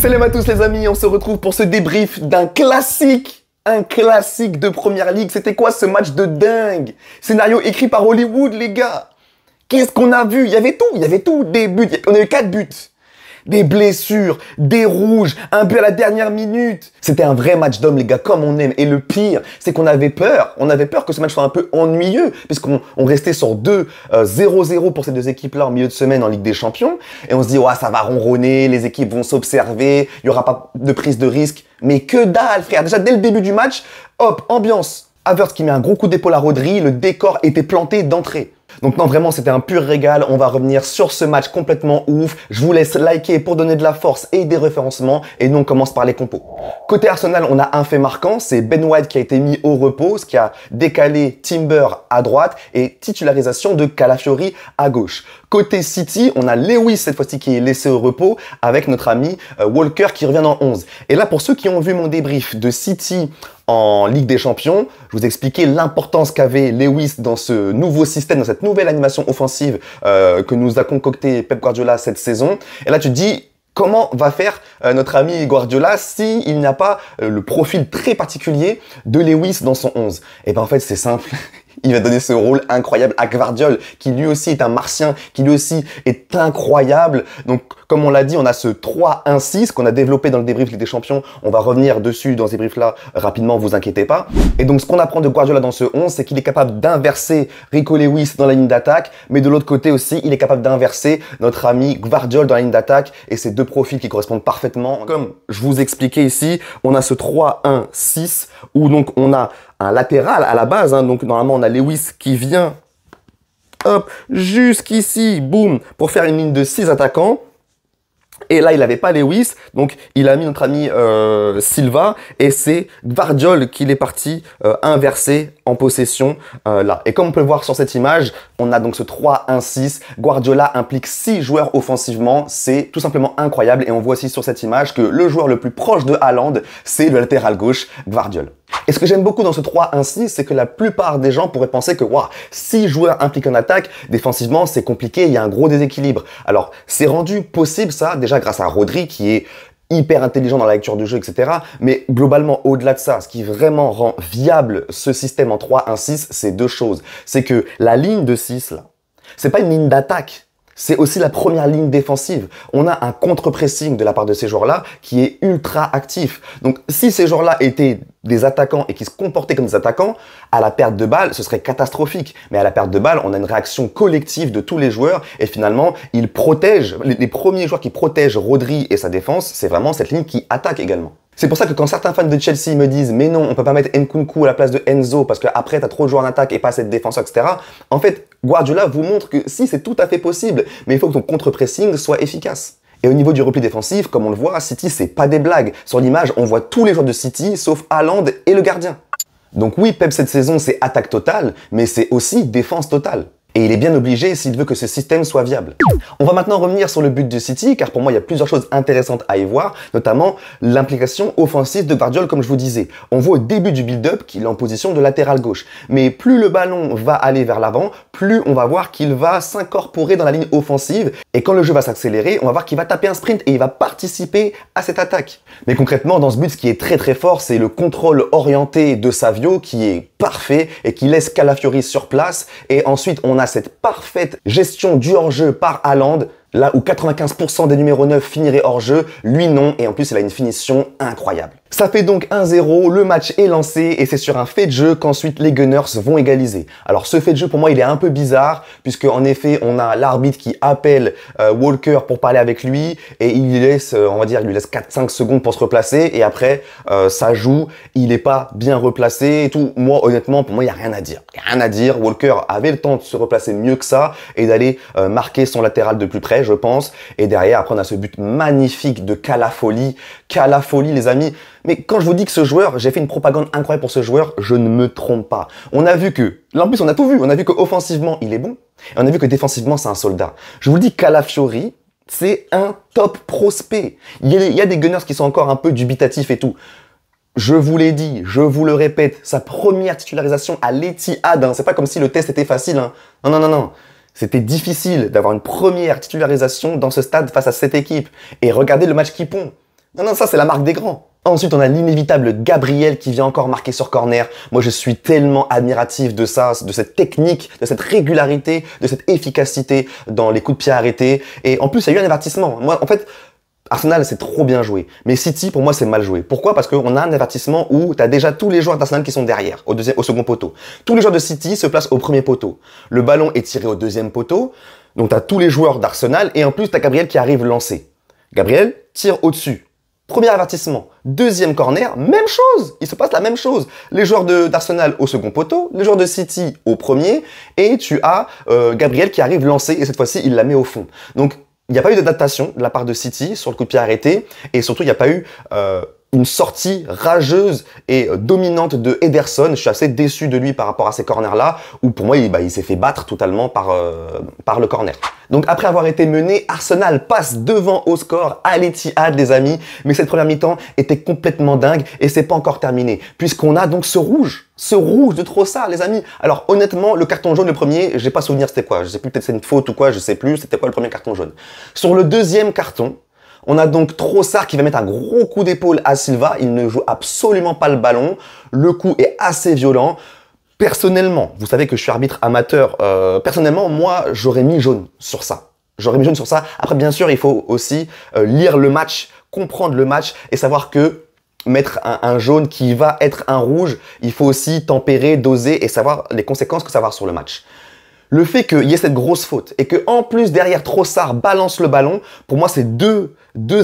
Salam à tous les amis, on se retrouve pour ce débrief d'un classique. Un classique de Première Ligue. C'était quoi ce match de dingue? Scénario écrit par Hollywood, les gars. Qu'est-ce qu'on a vu? Il y avait tout. Des buts, on a eu 4 buts. Des blessures, des rouges, un but à la dernière minute. C'était un vrai match d'hommes, les gars, comme on aime. Et le pire, c'est qu'on avait peur. On avait peur que ce match soit un peu ennuyeux, puisqu'on restait sur 0-0 pour ces deux équipes-là en milieu de semaine en Ligue des Champions. Et on se dit, ouais, ça va ronronner, les équipes vont s'observer, il n'y aura pas de prise de risque. Mais que dalle, frère. Déjà, dès le début du match, hop, ambiance. Havertz qui met un gros coup d'épaule à Rodri, le décor était planté d'entrée. Donc non, vraiment, c'était un pur régal. On va revenir sur ce match complètement ouf. Je vous laisse liker pour donner de la force et des référencements. Et nous, on commence par les compos. Côté Arsenal, on a un fait marquant. C'est Ben White qui a été mis au repos, ce qui a décalé Timber à droite et titularisation de Calafiori à gauche. Côté City, on a Lewis cette fois-ci qui est laissé au repos avec notre ami Walker qui revient dans 11. Et là, pour ceux qui ont vu mon débrief de City en Ligue des Champions, je vous ai expliqué l'importance qu'avait Lewis dans ce nouveau système, dans cette nouvelle animation offensive que nous a concocté Pep Guardiola cette saison. Et là, tu te dis, comment va faire notre ami Guardiola s'il n'a pas le profil très particulier de Lewis dans son 11? Et ben en fait, c'est simple. Il va donner ce rôle incroyable à Gvardiol, qui lui aussi est un martien, qui lui aussi est incroyable. Donc, comme on l'a dit, on a ce 3-1-6 qu'on a développé dans le débrief Ligue des Champions. On va revenir dessus dans ce débrief-là rapidement, vous inquiétez pas. Et donc, ce qu'on apprend de Guardiola dans ce 11, c'est qu'il est capable d'inverser Rico Lewis dans la ligne d'attaque, mais de l'autre côté aussi, il est capable d'inverser notre ami Gvardiol dans la ligne d'attaque, et ces deux profils qui correspondent parfaitement. Comme je vous expliquais ici, on a ce 3-1-6, où donc on a un latéral à la base, hein, donc normalement on a Lewis qui vient, hop, jusqu'ici, boum, pour faire une ligne de 6 attaquants. Et là, il n'avait pas Lewis, donc il a mis notre ami Silva, et c'est Gvardiol qui est parti inverser en possession là. Et comme on peut le voir sur cette image, on a donc ce 3-1-6. Guardiola implique 6 joueurs offensivement, c'est tout simplement incroyable. Et on voit aussi sur cette image que le joueur le plus proche de Haaland, c'est le latéral gauche, Gvardiol. Et ce que j'aime beaucoup dans ce 3-1-6, c'est que la plupart des gens pourraient penser que 6 joueurs impliqués en attaque, défensivement, c'est compliqué, il y a un gros déséquilibre. Alors, c'est rendu possible ça, déjà grâce à Rodri, qui est hyper intelligent dans la lecture du jeu, etc. Mais globalement, au-delà de ça, ce qui vraiment rend viable ce système en 3-1-6, c'est deux choses. C'est que la ligne de 6, là, c'est pas une ligne d'attaque. C'est aussi la première ligne défensive. On a un contre-pressing de la part de ces joueurs-là qui est ultra actif. Donc, si ces joueurs-là étaient des attaquants et qui se comportaient comme des attaquants, à la perte de balle, ce serait catastrophique. Mais à la perte de balle, on a une réaction collective de tous les joueurs et finalement, ils protègent. Les premiers joueurs qui protègent Rodri et sa défense, c'est vraiment cette ligne qui attaque également. C'est pour ça que quand certains fans de Chelsea me disent « Mais non, on peut pas mettre Nkunku à la place de Enzo parce qu'après, t'as trop de joueurs en attaque et pas assez de défenseurs, etc. » En fait, Guardiola vous montre que si, c'est tout à fait possible, mais il faut que ton contre-pressing soit efficace. Et au niveau du repli défensif, comme on le voit, City, c'est pas des blagues. Sur l'image, on voit tous les joueurs de City, sauf Haaland et le gardien. Donc oui, Pep cette saison, c'est attaque totale, mais c'est aussi défense totale. Et il est bien obligé s'il veut que ce système soit viable. On va maintenant revenir sur le but de City, car pour moi, il y a plusieurs choses intéressantes à y voir, notamment l'implication offensive de Gvardiol, comme je vous disais. On voit au début du build-up qu'il est en position de latéral gauche. Mais plus le ballon va aller vers l'avant, plus on va voir qu'il va s'incorporer dans la ligne offensive. Et quand le jeu va s'accélérer, on va voir qu'il va taper un sprint et il va participer à cette attaque. Mais concrètement, dans ce but, ce qui est très très fort, c'est le contrôle orienté de Savio qui est parfait et qui laisse Calafiori sur place. Et ensuite, on a cette parfaite gestion du hors-jeu par Haaland, là où 95% des numéros 9 finiraient hors-jeu, lui non, et en plus il a une finition incroyable. Ça fait donc 1-0, le match est lancé et c'est sur un fait de jeu qu'ensuite les Gunners vont égaliser. Alors ce fait de jeu pour moi il est un peu bizarre puisque en effet on a l'arbitre qui appelle Walker pour parler avec lui et il lui laisse, on va dire, il lui laisse 4-5 secondes pour se replacer et après ça joue, il est pas bien replacé et tout. Moi honnêtement pour moi il n'y a rien à dire. Il n'y a rien à dire, Walker avait le temps de se replacer mieux que ça et d'aller marquer son latéral de plus près je pense. Et derrière après on a ce but magnifique de Calafiori. Calafiori les amis. Mais quand je vous dis que ce joueur, j'ai fait une propagande incroyable pour ce joueur, je ne me trompe pas. On a vu que, là en plus on a tout vu, on a vu qu'offensivement il est bon, et on a vu que défensivement c'est un soldat. Je vous le dis, Calafiori, c'est un top prospect. Il y a des Gunners qui sont encore un peu dubitatifs et tout. Je vous l'ai dit, je vous le répète, sa première titularisation à l'Etihad, hein, c'est pas comme si le test était facile. Hein. Non, non, non, non. C'était difficile d'avoir une première titularisation dans ce stade face à cette équipe. Et regardez le match qu'ils font. Non, non, ça c'est la marque des grands. Ensuite, on a l'inévitable Gabriel qui vient encore marquer sur corner. Moi, je suis tellement admiratif de ça, de cette technique, de cette régularité, de cette efficacité dans les coups de pied arrêtés. Et en plus, il y a eu un avertissement. Moi, en fait, Arsenal, c'est trop bien joué. Mais City, pour moi, c'est mal joué. Pourquoi? Parce qu'on a un avertissement où tu as déjà tous les joueurs d'Arsenal qui sont derrière, au second poteau. Tous les joueurs de City se placent au premier poteau. Le ballon est tiré au deuxième poteau. Donc, tu as tous les joueurs d'Arsenal. Et en plus, tu as Gabriel qui arrive lancé. Gabriel tire au-dessus. Premier avertissement. Deuxième corner, même chose. Il se passe la même chose. Les joueurs d'Arsenal au second poteau, les joueurs de City au premier, et tu as Gabriel qui arrive lancé, et cette fois-ci, il la met au fond. Donc, il n'y a pas eu d'adaptation de la part de City sur le coup de pied arrêté, et surtout, il n'y a pas eu une sortie rageuse et dominante de Ederson. Je suis assez déçu de lui par rapport à ces corners-là, où pour moi, il s'est fait battre totalement par le corner. Donc après avoir été mené, Arsenal passe devant au score à l'Etihad, les amis. Mais cette première mi-temps était complètement dingue et c'est pas encore terminé. Puisqu'on a donc ce rouge de Trossard, les amis. Alors honnêtement, le carton jaune, le premier, j'ai pas souvenir c'était quoi. Je sais plus, peut-être c'est une faute ou quoi, je sais plus. C'était quoi le premier carton jaune? Sur le deuxième carton, on a donc Trossard qui va mettre un gros coup d'épaule à Silva. Il ne joue absolument pas le ballon. Le coup est assez violent. Personnellement, vous savez que je suis arbitre amateur. Personnellement, moi, j'aurais mis jaune sur ça. J'aurais mis jaune sur ça. Après, bien sûr, il faut aussi lire le match, comprendre le match et savoir que mettre un jaune qui va être un rouge, il faut aussi tempérer, doser et savoir les conséquences que ça va avoir sur le match. Le fait qu'il y ait cette grosse faute et que en plus derrière Trossard balance le ballon, pour moi c'est deux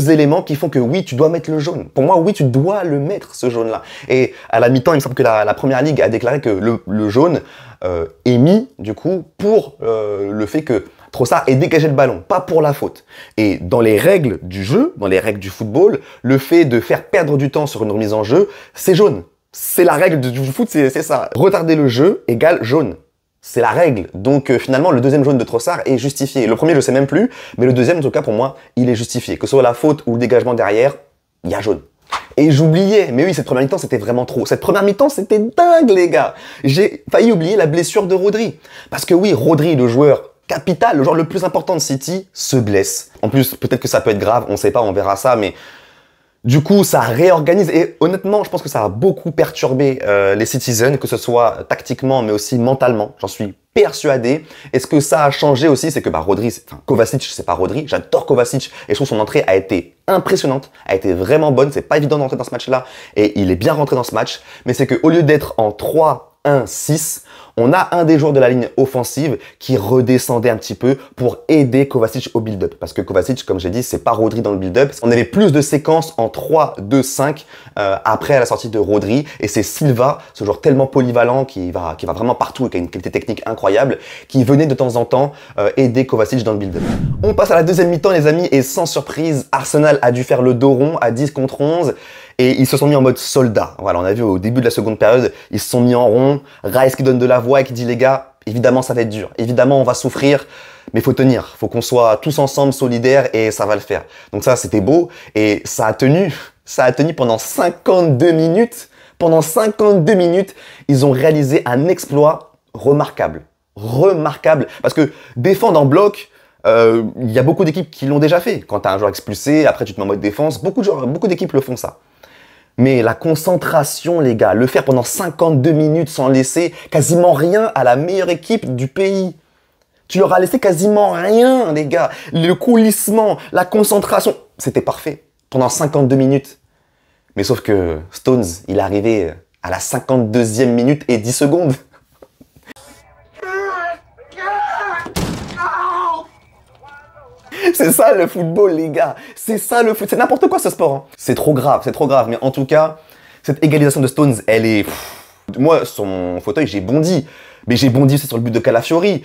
éléments qui font que oui tu dois mettre le jaune. Pour moi oui tu dois le mettre ce jaune là. Et à la mi-temps il me semble que la première ligue a déclaré que le jaune est mis du coup pour le fait que Trossard ait dégagé le ballon, pas pour la faute. Et dans les règles du jeu, dans les règles du football, le fait de faire perdre du temps sur une remise en jeu, c'est jaune. C'est la règle du foot, c'est ça. Retarder le jeu égale jaune. C'est la règle. Donc finalement, le deuxième jaune de Trossard est justifié. Le premier, je sais même plus, mais le deuxième, en tout cas, pour moi, il est justifié. Que ce soit la faute ou le dégagement derrière, il y a jaune. Et j'oubliais, mais oui, cette première mi-temps, c'était vraiment trop. Cette première mi-temps, c'était dingue, les gars. J'ai failli oublier la blessure de Rodri. Parce que oui, Rodri, le joueur capital, le joueur le plus important de City, se blesse. En plus, peut-être que ça peut être grave, on sait pas, on verra ça, mais... Du coup, ça réorganise et honnêtement, je pense que ça a beaucoup perturbé les Citizens, que ce soit tactiquement mais aussi mentalement. J'en suis persuadé. Et ce que ça a changé aussi, c'est que Rodri, enfin Kovacic, c'est pas Rodri. J'adore Kovacic et je trouve son entrée a été impressionnante, a été vraiment bonne. C'est pas évident d'entrer dans ce match-là et il est bien rentré dans ce match. Mais c'est que au lieu d'être en 3-1-6, on a un des joueurs de la ligne offensive qui redescendait un petit peu pour aider Kovacic au build-up. Parce que Kovacic, comme j'ai dit, c'est pas Rodri dans le build-up. On avait plus de séquences en 3-2-5 après la sortie de Rodri. Et c'est Silva, ce joueur tellement polyvalent qui va vraiment partout et qui a une qualité technique incroyable, qui venait de temps en temps aider Kovacic dans le build-up. On passe à la deuxième mi-temps, les amis, et sans surprise, Arsenal a dû faire le dos rond à 10 contre 11. Et ils se sont mis en mode soldat. Voilà, on a vu au début de la seconde période, ils se sont mis en rond. Rice qui donne de la voix et qui dit les gars, évidemment ça va être dur. Évidemment on va souffrir, mais faut tenir. Faut qu'on soit tous ensemble solidaires et ça va le faire. Donc ça c'était beau et ça a tenu pendant 52 minutes. Pendant 52 minutes, ils ont réalisé un exploit remarquable. Remarquable. Parce que défendre en bloc, il y a beaucoup d'équipes qui l'ont déjà fait. Quand tu as un joueur expulsé, après tu te mets en mode défense, beaucoup d'équipes le font ça. Mais la concentration, les gars, le faire pendant 52 minutes sans laisser quasiment rien à la meilleure équipe du pays. Tu leur as laissé quasiment rien, les gars. Le coulissement, la concentration, c'était parfait pendant 52 minutes. Mais sauf que Stones, il est arrivé à la 52e minute et 10 secondes. C'est ça le football, les gars. C'est ça le foot. C'est n'importe quoi ce sport. Hein. C'est trop grave, c'est trop grave. Mais en tout cas, cette égalisation de Stones, elle est... Moi, sur mon fauteuil, j'ai bondi. Mais j'ai bondi aussi sur le but de Calafiori.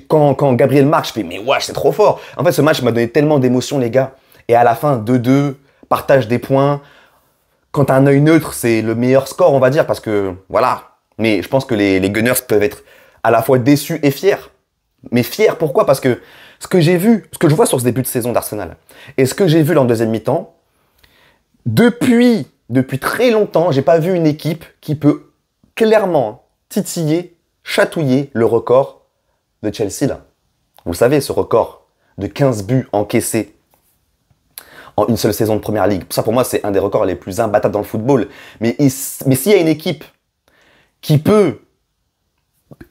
Quand Gabriel marque, je fais, mais wesh, c'est trop fort. En fait, ce match m'a donné tellement d'émotions, les gars. Et à la fin, 2-2, partage des points. Quand t'as un œil neutre, c'est le meilleur score, on va dire, parce que, voilà. Mais je pense que les Gunners peuvent être à la fois déçus et fiers. Mais fiers, pourquoi? Parce que ce que j'ai vu, ce que je vois sur ce début de saison d'Arsenal, et ce que j'ai vu en deuxième mi-temps, depuis très longtemps, j'ai pas vu une équipe qui peut clairement titiller, chatouiller le record de Chelsea, là. Vous savez, ce record de 15 buts encaissés en une seule saison de Première Ligue. Ça, pour moi, c'est un des records les plus imbattables dans le football. Mais s'il y a une équipe qui peut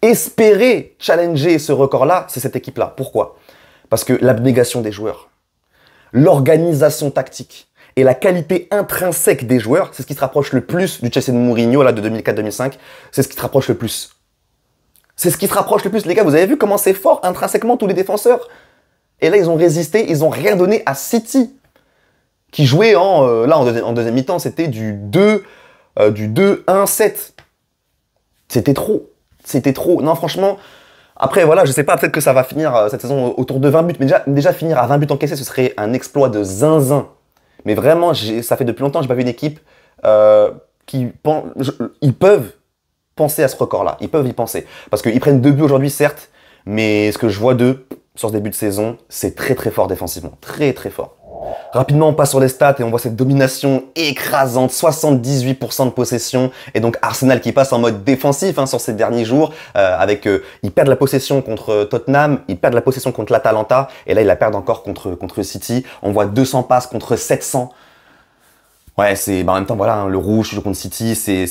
espérer challenger ce record-là, c'est cette équipe-là. Pourquoi? Parce que l'abnégation des joueurs, l'organisation tactique et la qualité intrinsèque des joueurs, c'est ce qui se rapproche le plus du Chelsea de Mourinho là, de 2004-2005. C'est ce qui se rapproche le plus. C'est ce qui se rapproche le plus. Les gars, vous avez vu comment c'est fort intrinsèquement tous les défenseurs? Et là, ils ont résisté, ils n'ont rien donné à City, qui jouait en deuxième mi-temps, c'était du 2-1-7. C'était trop. C'était trop. Non, franchement, après, voilà, je sais pas, peut-être que ça va finir cette saison autour de 20 buts. Mais déjà finir à 20 buts encaissés, ce serait un exploit de zinzin. Mais vraiment, ça fait depuis longtemps que je n'ai pas vu une équipe ils peuvent penser à ce record-là. Ils peuvent y penser. Parce qu'ils prennent 2 buts aujourd'hui, certes, mais ce que je vois d'eux sur ce début de saison, c'est très très fort défensivement. Très très fort. Rapidement, on passe sur les stats et on voit cette domination écrasante, 78% de possession. Et donc Arsenal qui passe en mode défensif sur ces derniers jours. Ils perdent la possession contre Tottenham, ils perdent la possession contre l'Atalanta. Et là, ils la perdent encore contre City. On voit 200 passes contre 700. Ouais, en même temps, voilà, le rouge toujours contre City, c'est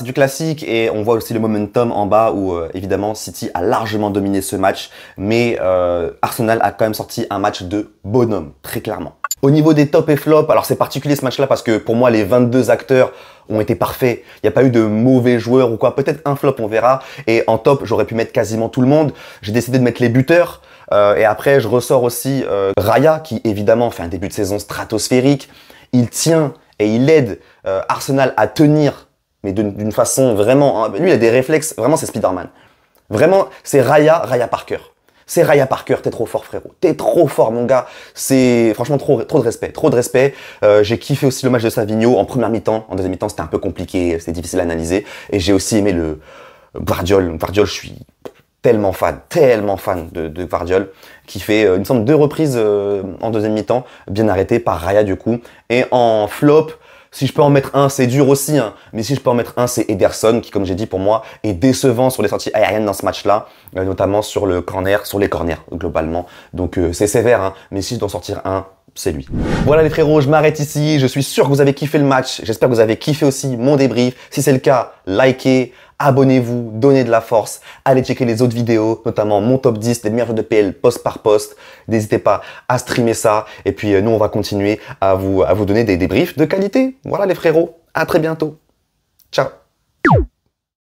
du classique. Et on voit aussi le momentum en bas où, évidemment, City a largement dominé ce match. Mais Arsenal a quand même sorti un match de bonhomme, très clairement. Au niveau des tops et flops, alors c'est particulier ce match-là parce que pour moi, les 22 acteurs ont été parfaits. Il n'y a pas eu de mauvais joueurs ou quoi. Peut-être un flop, on verra. Et en top, j'aurais pu mettre quasiment tout le monde. J'ai décidé de mettre les buteurs. Et après, je ressors aussi Raya, qui évidemment fait un début de saison stratosphérique. Il tient et il aide Arsenal à tenir, mais d'une façon vraiment... Lui, il a des réflexes, vraiment, c'est Spider-Man. Vraiment, c'est Raya Parker. C'est Raya Parker, t'es trop fort, frérot. T'es trop fort, mon gars. C'est franchement trop de respect, trop de respect. J'ai kiffé aussi le match de Savigno en première mi-temps. En deuxième mi-temps, c'était un peu compliqué, c'était difficile à analyser. Et j'ai aussi aimé le Gvardiol. Gvardiol, je suis tellement fan de Gvardiol, qui fait une sorte de 2 reprises en deuxième mi-temps, bien arrêté par Raya du coup. Et en flop, si je peux en mettre un, c'est dur aussi, mais si je peux en mettre un, c'est Ederson, qui, comme j'ai dit, pour moi, est décevant sur les sorties aériennes dans ce match-là, notamment sur les corners, globalement. Donc c'est sévère, mais si je dois en sortir un, c'est lui. Voilà les frérots, je m'arrête ici. Je suis sûr que vous avez kiffé le match. J'espère que vous avez kiffé aussi mon débrief. Si c'est le cas, likez, abonnez-vous, donnez de la force. Allez checker les autres vidéos, notamment mon top 10 des meilleurs jeux de PL poste par poste. N'hésitez pas à streamer ça. Et puis nous, on va continuer à vous donner des débriefs de qualité. Voilà les frérots, à très bientôt. Ciao.